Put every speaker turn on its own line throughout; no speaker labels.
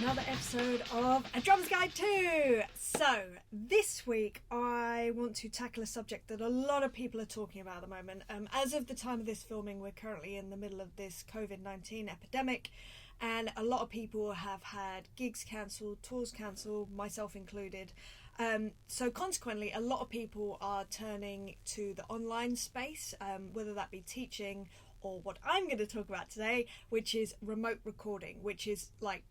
another episode of A Drummer's Guide 2. So, this week I want to tackle a subject that a lot of people are talking about at the moment. As of the time of this filming, we're currently in the middle of this COVID-19 epidemic, and a lot of people have had gigs cancelled, tours cancelled, myself included. So consequently, a lot of people are turning to the online space, whether that be teaching or what I'm going to talk about today, which is remote recording, which is like,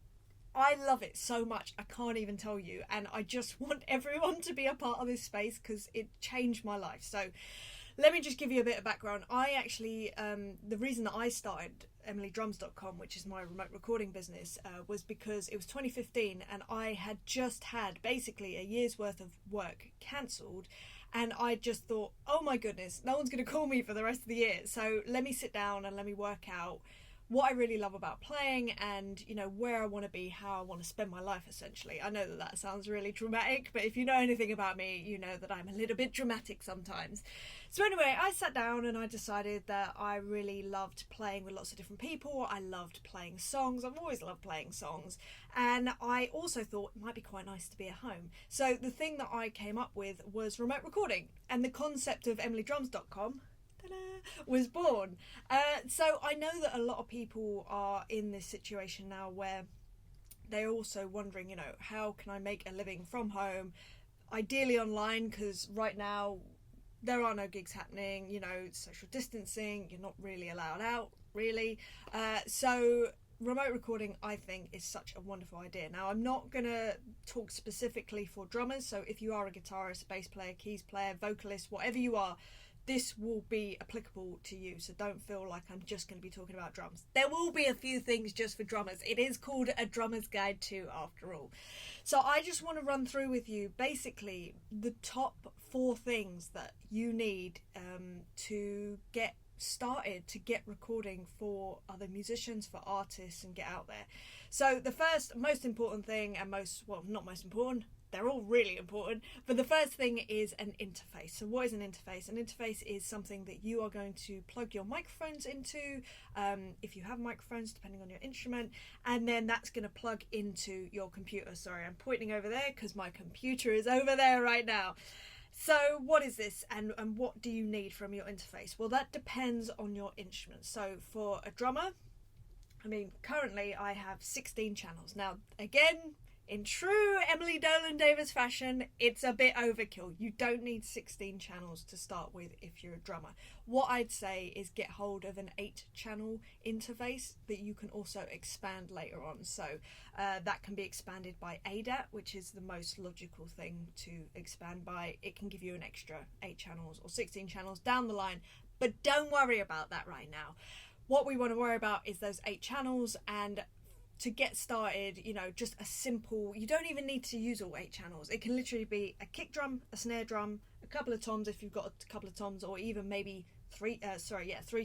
I love it so much, I can't even tell you, and I just want everyone to be a part of this space because it changed my life. So let me just give you a bit of background. I actually, the reason that I started emilydrums.com, which is my remote recording business, was because it was 2015 and I had just had basically a year's worth of work cancelled. And I just thought, oh my goodness, no one's going to call me for the rest of the year. So let me sit down and let me work out what I really love about playing and, you know, where I want to be, how I want to spend my life, essentially. I know that that sounds really dramatic, but if you know anything about me, you know that I'm a little bit dramatic sometimes. So anyway, I sat down and I decided that I really loved playing with lots of different people. I loved playing songs. I've always loved playing songs. And I also thought it might be quite nice to be at home. So the thing that I came up with was remote recording. And the concept of emilydrums.com was born. So I know that a lot of people are in this situation now where they're also wondering, you know, how can I make a living from home, ideally online, because right now there are no gigs happening, you know, social distancing, you're not really allowed out, really. So remote recording, I think, is such a wonderful idea. Now, I'm not going to talk specifically for drummers, so if you are a guitarist, bass player, keys player, vocalist, whatever you are, this will be applicable to you, so don't feel like I'm just going to be talking about drums. There will be a few things just for drummers. It is called A Drummer's Guide 2 after all. So I just want to run through with you basically the top 4 things that you need to get started, to get recording for other musicians, for artists, and get out there. So the first most important thing, and not most important, they're all really important, but the first thing is an interface. So what is an interface? An interface is something that you are going to plug your microphones into, if you have microphones, depending on your instrument, and then that's going to plug into your computer. Sorry, I'm pointing over there because my computer is over there right now. So what is this, and what do you need from your interface? Well, that depends on your instrument. So for a drummer, I mean, currently I have 16 channels. Now, again, in true Emily Dolan Davies fashion, it's a bit overkill. You don't need 16 channels to start with if you're a drummer. What I'd say is get hold of an 8-channel interface that you can also expand later on. So that can be expanded by ADAT, which is the most logical thing to expand by. It can give you an extra 8 channels or 16 channels down the line, but don't worry about that right now. What we want to worry about is those 8 channels, and to get started, you know, just a simple, you don't even need to use all 8 channels. It can literally be a kick drum, a snare drum, a couple of toms if you've got a couple of toms, or even maybe 3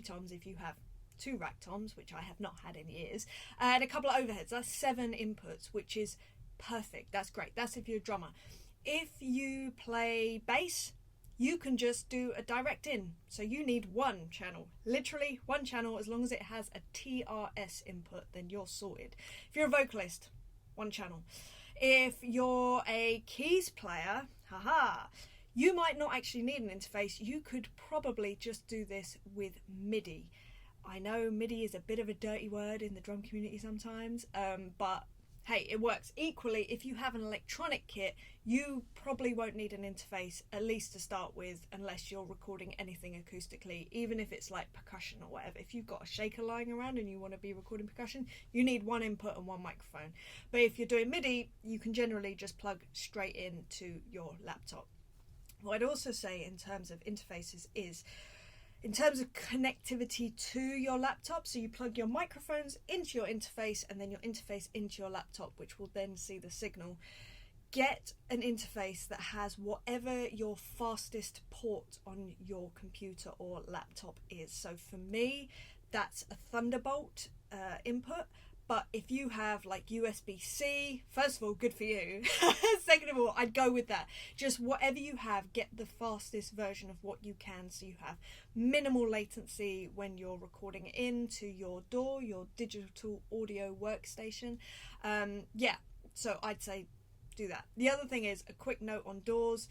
toms if you have 2 rack toms, which I have not had in years, and a couple of overheads. That's 7 inputs, which is perfect. That's great. That's if you're a drummer. If you play bass, you can just do a direct in. So you need 1 channel, literally 1 channel. As long as it has a TRS input, then you're sorted. If you're a vocalist, 1 channel. If you're a keys player, you might not actually need an interface. You could probably just do this with MIDI. I know MIDI is a bit of a dirty word in the drum community sometimes, but hey, it works. Equally, if you have an electronic kit, you probably won't need an interface, at least to start with, unless you're recording anything acoustically, even if it's like percussion or whatever. If you've got a shaker lying around and you want to be recording percussion, you need 1 input and 1 microphone. But if you're doing MIDI, you can generally just plug straight into your laptop. What I'd also say in terms of interfaces is, in terms of connectivity to your laptop, so you plug your microphones into your interface and then your interface into your laptop, which will then see the signal. Get an interface that has whatever your fastest port on your computer or laptop is. So for me, that's a thunderbolt input, But if you have like USB-C, first of all, good for you. Second of all, I'd go with that. Just whatever you have, get the fastest version of what you can, so you have minimal latency when you're recording into your DAW, your digital audio workstation. Yeah, so I'd say do that. The other thing is, a quick note on DAWs,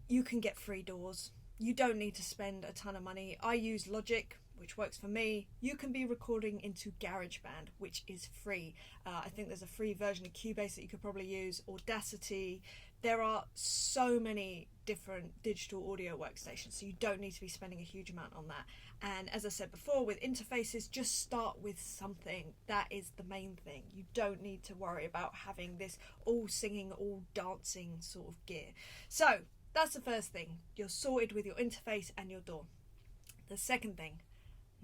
you can get free DAWs. You don't need to spend a ton of money. I use Logic, which works for me. You can be recording into GarageBand, which is free. I think there's a free version of Cubase that you could probably use, Audacity. There are so many different digital audio workstations, so you don't need to be spending a huge amount on that. And as I said before, with interfaces, just start with something. That is the main thing. You don't need to worry about having this all singing, all dancing sort of gear. So that's the first thing. You're sorted with your interface and your DAW. The second thing,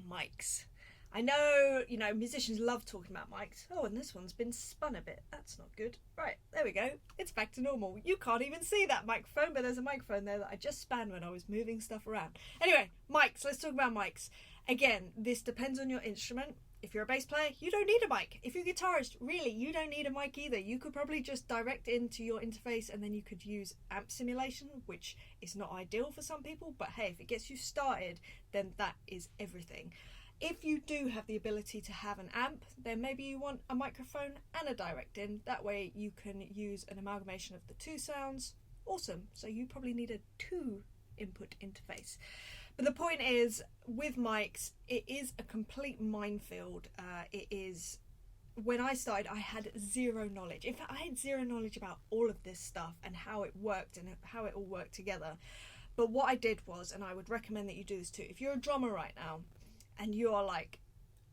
mics. I know, musicians love talking about mics. Oh, and this one's been spun a bit. That's not good. Right, there we go. It's back to normal. You can't even see that microphone, but there's a microphone there that I just spanned when I was moving stuff around. Anyway, mics. Let's talk about mics. Again, this depends on your instrument. If you're a bass player, you don't need a mic. If you're a guitarist, really, you don't need a mic either. You could probably just direct into your interface, and then you could use amp simulation, which is not ideal for some people, but hey, if it gets you started, then that is everything. If you do have the ability to have an amp, then maybe you want a microphone and a direct in. That way you can use an amalgamation of the two sounds. Awesome. So you probably need a 2-input interface. But the point is, with mics, it is a complete minefield. When I started, I had zero knowledge. In fact, I had zero knowledge about all of this stuff and how it worked and how it all worked together. But what I did was, and I would recommend that you do this too, if you're a drummer right now and you are like,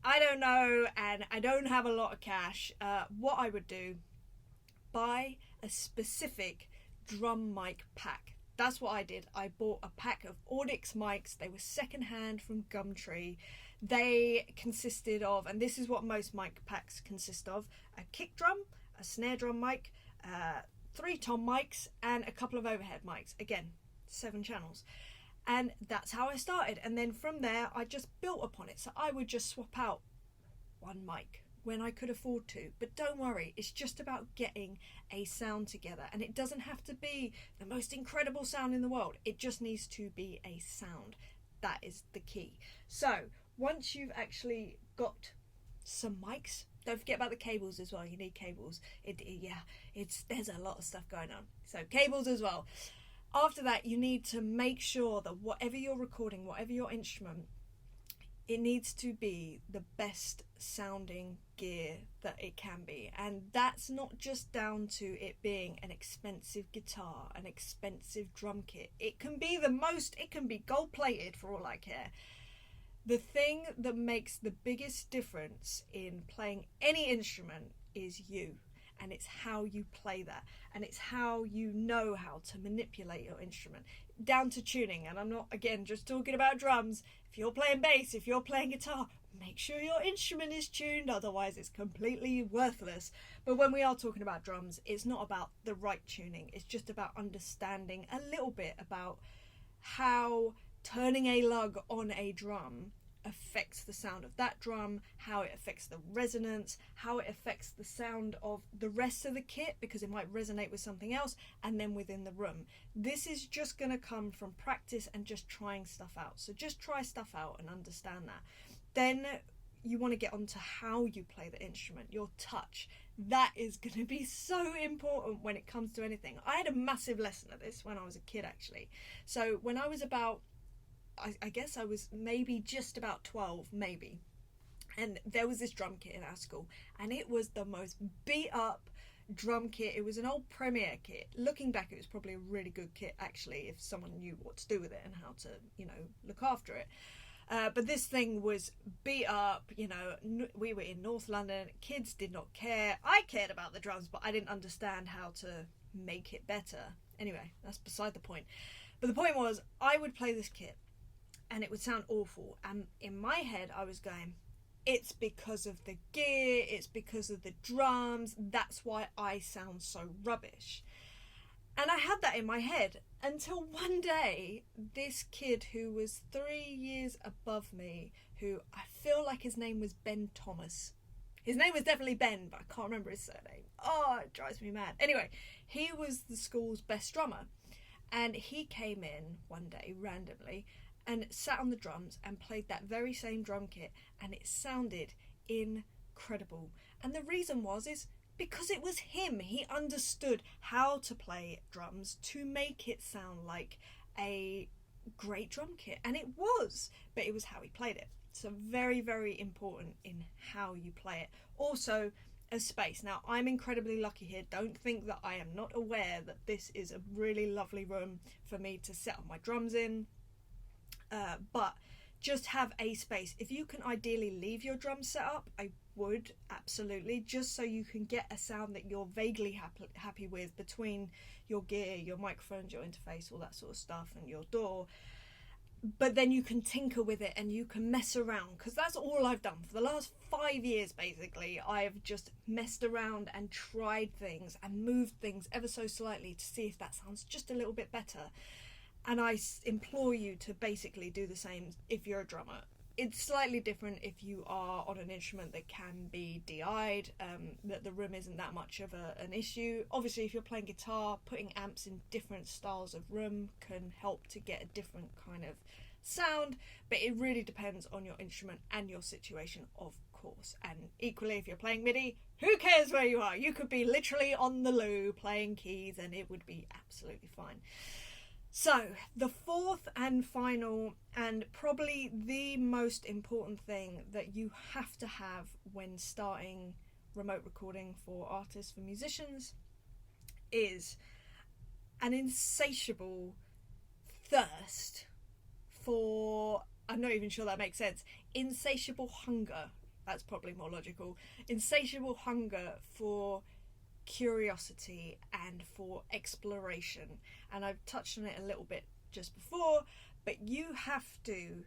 I don't know and I don't have a lot of cash, what I would do, buy a specific drum mic pack. That's what I did. I bought a pack of Audix mics. They were secondhand from Gumtree. They consisted of, and this is what most mic packs consist of, a kick drum, a snare drum mic, 3 tom mics, and a couple of overhead mics. Again, 7 channels. And that's how I started. And then from there, I just built upon it. So I would just swap out one mic when I could afford to. But don't worry, it's just about getting a sound together. And it doesn't have to be the most incredible sound in the world. It just needs to be a sound. That is the key. So once you've actually got some mics, don't forget about the cables as well. You need cables. There's a lot of stuff going on. So cables as well. After that, you need to make sure that whatever you're recording, whatever your instrument, it needs to be the best sounding gear that it can be. And that's not just down to it being an expensive guitar, an expensive drum kit. It can be gold plated for all I care. The thing that makes the biggest difference in playing any instrument is you. And it's how you play that, and it's how you know how to manipulate your instrument down to tuning. And I'm not, again, just talking about drums. If you're playing bass, if you're playing guitar, make sure your instrument is tuned, otherwise it's completely worthless. But when we are talking about drums, it's not about the right tuning. It's just about understanding a little bit about how turning a lug on a drum affects the sound of that drum, how it affects the resonance, how it affects the sound of the rest of the kit, because it might resonate with something else, and then within the room. This is just going to come from practice and just trying stuff out. So just try stuff out and understand that. Then you want to get onto how you play the instrument, your touch. That is going to be so important when it comes to anything. I had a massive lesson of this when I was a kid, actually. So when I was about, I guess I was maybe just about 12, maybe. And there was this drum kit in our school, and it was the most beat up drum kit. It was an old Premier kit. Looking back, it was probably a really good kit, actually, if someone knew what to do with it and how to, look after it. But this thing was beat up, we were in North London. Kids did not care. I cared about the drums, but I didn't understand how to make it better. Anyway, that's beside the point. But the point was, I would play this kit, and it would sound awful. And in my head, I was going, it's because of the gear, it's because of the drums, that's why I sound so rubbish. And I had that in my head until one day, this kid who was 3 years above me, who I feel like his name was Ben Thomas. His name was definitely Ben, but I can't remember his surname. Oh, it drives me mad. Anyway, he was the school's best drummer. And he came in one day randomly and sat on the drums and played that very same drum kit, and it sounded incredible. And the reason is because it was him. He understood how to play drums to make it sound like a great drum kit, and it was, but it was how he played it. So very, very important in how you play it. Also, a space. Now, I'm incredibly lucky here. Don't think that I am not aware that this is a really lovely room for me to set up my drums in, but just have a space. If you can ideally leave your drums set up, I would, absolutely, just so you can get a sound that you're vaguely happy with between your gear, your microphones, your interface, all that sort of stuff, and your DAW. But then you can tinker with it and you can mess around, because that's all I've done for the last 5 years. Basically, I've just messed around and tried things and moved things ever so slightly to see if that sounds just a little bit better. And I implore you to basically do the same if you're a drummer. It's slightly different if you are on an instrument that can be DI'd, that the room isn't that much of an issue. Obviously, if you're playing guitar, putting amps in different styles of room can help to get a different kind of sound, but it really depends on your instrument and your situation, of course. And equally, if you're playing MIDI, who cares where you are? You could be literally on the loo playing keys and it would be absolutely fine. So, the fourth and final, and probably the most important thing that you have to have when starting remote recording for artists, for musicians, is an insatiable thirst for, I'm not even sure that makes sense, insatiable hunger, that's probably more logical, insatiable hunger for curiosity and for exploration. And I've touched on it a little bit just before, but you have to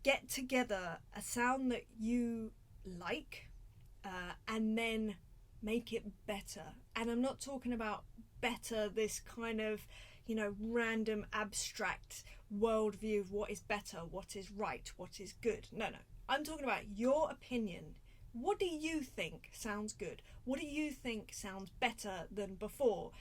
get together a sound that you like, and then make it better. And I'm not talking about better, this kind of, random abstract worldview of what is better, what is right, what is good. No, I'm talking about your opinion. What do you think sounds good? What do you think sounds better than before?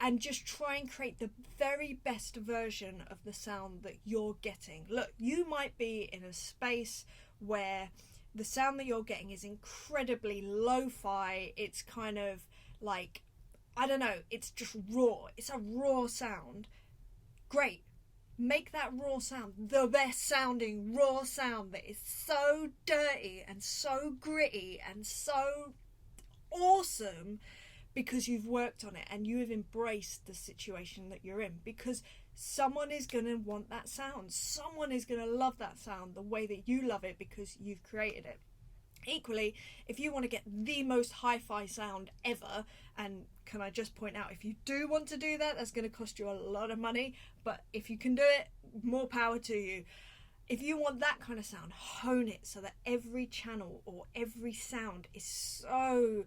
And just try and create the very best version of the sound that you're getting. Look, you might be in a space where the sound that you're getting is incredibly lo-fi. It's kind of like, I don't know, it's just raw. It's a raw sound. Great. Make that raw sound the best sounding raw sound that is so dirty and so gritty and so awesome, because you've worked on it and you have embraced the situation that you're in, because someone is going to want that sound. Someone is going to love that sound the way that you love it because you've created it. Equally, if you want to get the most hi-fi sound ever, and can I just point out, if you do want to do that, that's going to cost you a lot of money, but if you can do it, more power to you. If you want that kind of sound, hone it so that every channel or every sound is so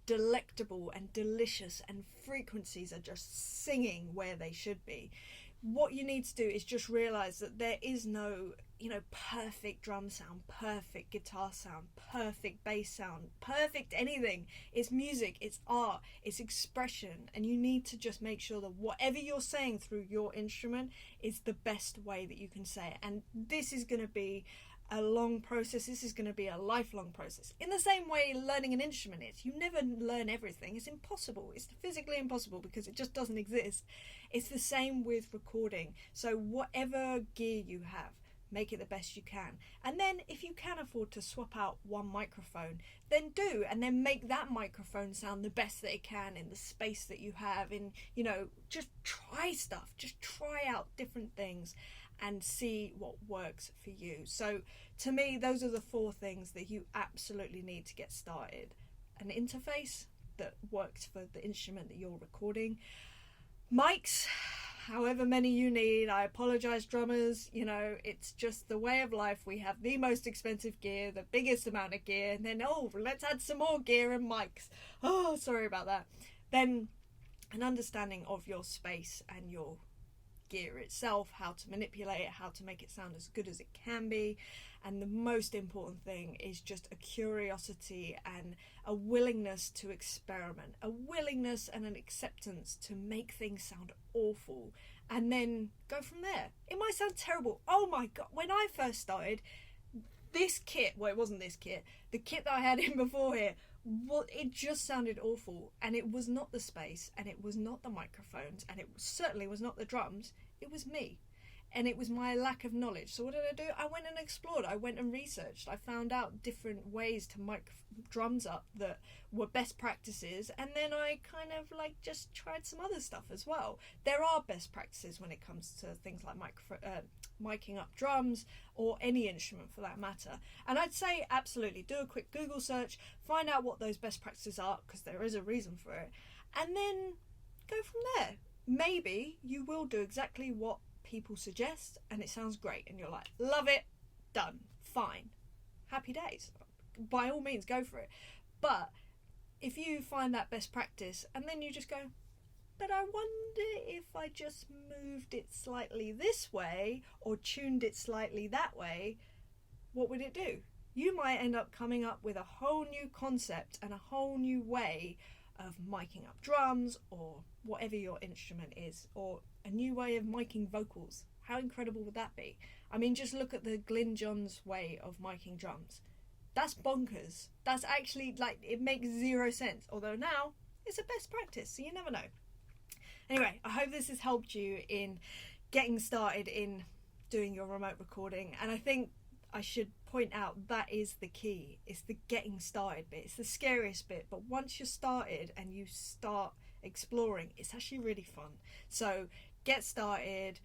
delectable and delicious and frequencies are just singing where they should be. What you need to do is just realize that there is no, perfect drum sound, perfect guitar sound, perfect bass sound, perfect anything. It's music, it's art, it's expression, and you need to just make sure that whatever you're saying through your instrument is the best way that you can say it. And this is going to be a long process. This is going to be a lifelong process. In the same way learning an instrument is. You never learn everything. It's impossible. It's physically impossible because it just doesn't exist. It's the same with recording. So whatever gear you have, make it the best you can. And then if you can afford to swap out one microphone, then do, and then make that microphone sound the best that it can in the space that you have. In, just try stuff. Just try out different things and see what works for you. So to me, those are the 4 things that you absolutely need to get started. An interface that works for the instrument that you're recording. Mics, however many you need. I apologize, drummers, it's just the way of life. We have the most expensive gear, the biggest amount of gear, and then, let's add some more gear and mics. Oh, sorry about that. Then an understanding of your space and your gear itself, how to manipulate it, how to make it sound as good as it can be. And the most important thing is just a curiosity and a willingness to experiment, a willingness and an acceptance to make things sound awful and then go from there. It might sound terrible. Oh my God, when I first started, this kit, well, it wasn't this kit, the kit that I had in before here, well, it just sounded awful. And it was not the space, and it was not the microphones, and it certainly was not the drums. It was me. And it was my lack of knowledge. So what did I do? I went and explored. I went and researched. I found out different ways to mic drums up that were best practices. And then I kind of like just tried some other stuff as well. There are best practices when it comes to things like miking up drums or any instrument for that matter. And I'd say absolutely do a quick Google search, find out what those best practices are, because there is a reason for it, and then go from there. Maybe you will do exactly what people suggest and it sounds great and you're like, love it, done, fine, happy days, by all means go for it. But if you find that best practice and then you just go, but I wonder if I just moved it slightly this way or tuned it slightly that way, what would it do? You might end up coming up with a whole new concept and a whole new way of miking up drums or whatever your instrument is, or a new way of miking vocals. How incredible would that be? I mean, just look at the Glyn Johns way of miking drums. That's bonkers. That's actually, like, it makes zero sense. Although now, it's a best practice, so you never know. Anyway, I hope this has helped you in getting started in doing your remote recording. And I think I should point out that is the key. It's the getting started bit. It's the scariest bit. But once you're started and you start exploring, it's actually really fun. So get started,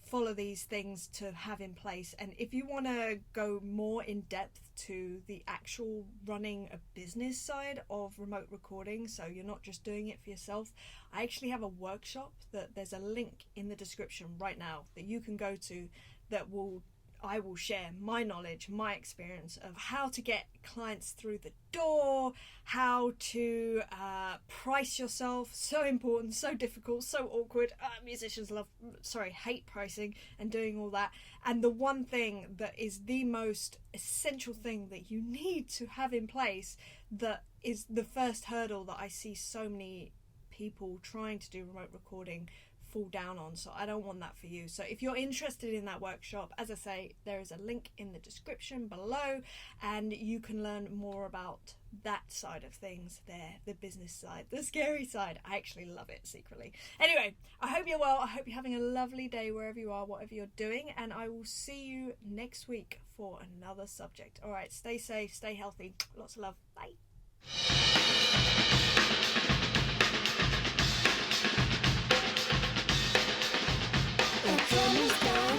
follow these things to have in place. And if you want to go more in depth to the actual running a business side of remote recording, so you're not just doing it for yourself, I actually have a workshop that there's a link in the description right now that you can go to that I will share my knowledge, my experience of how to get clients through the door, how to price yourself. So important, so difficult, so awkward. Musicians hate pricing and doing all that. And the one thing that is the most essential thing that you need to have in place, that is the first hurdle that I see so many people trying to do remote recording fall down on. So I don't want that for you. So if you're interested in that workshop, as I say, there is a link in the description below and you can learn more about that side of things there, the business side, the scary side. I actually love it secretly. Anyway, I hope you're well. I hope you're having a lovely day wherever you are, whatever you're doing, and I will see you next week for another subject. All right, stay safe, stay healthy. Lots of love. Bye.
The drum is gone.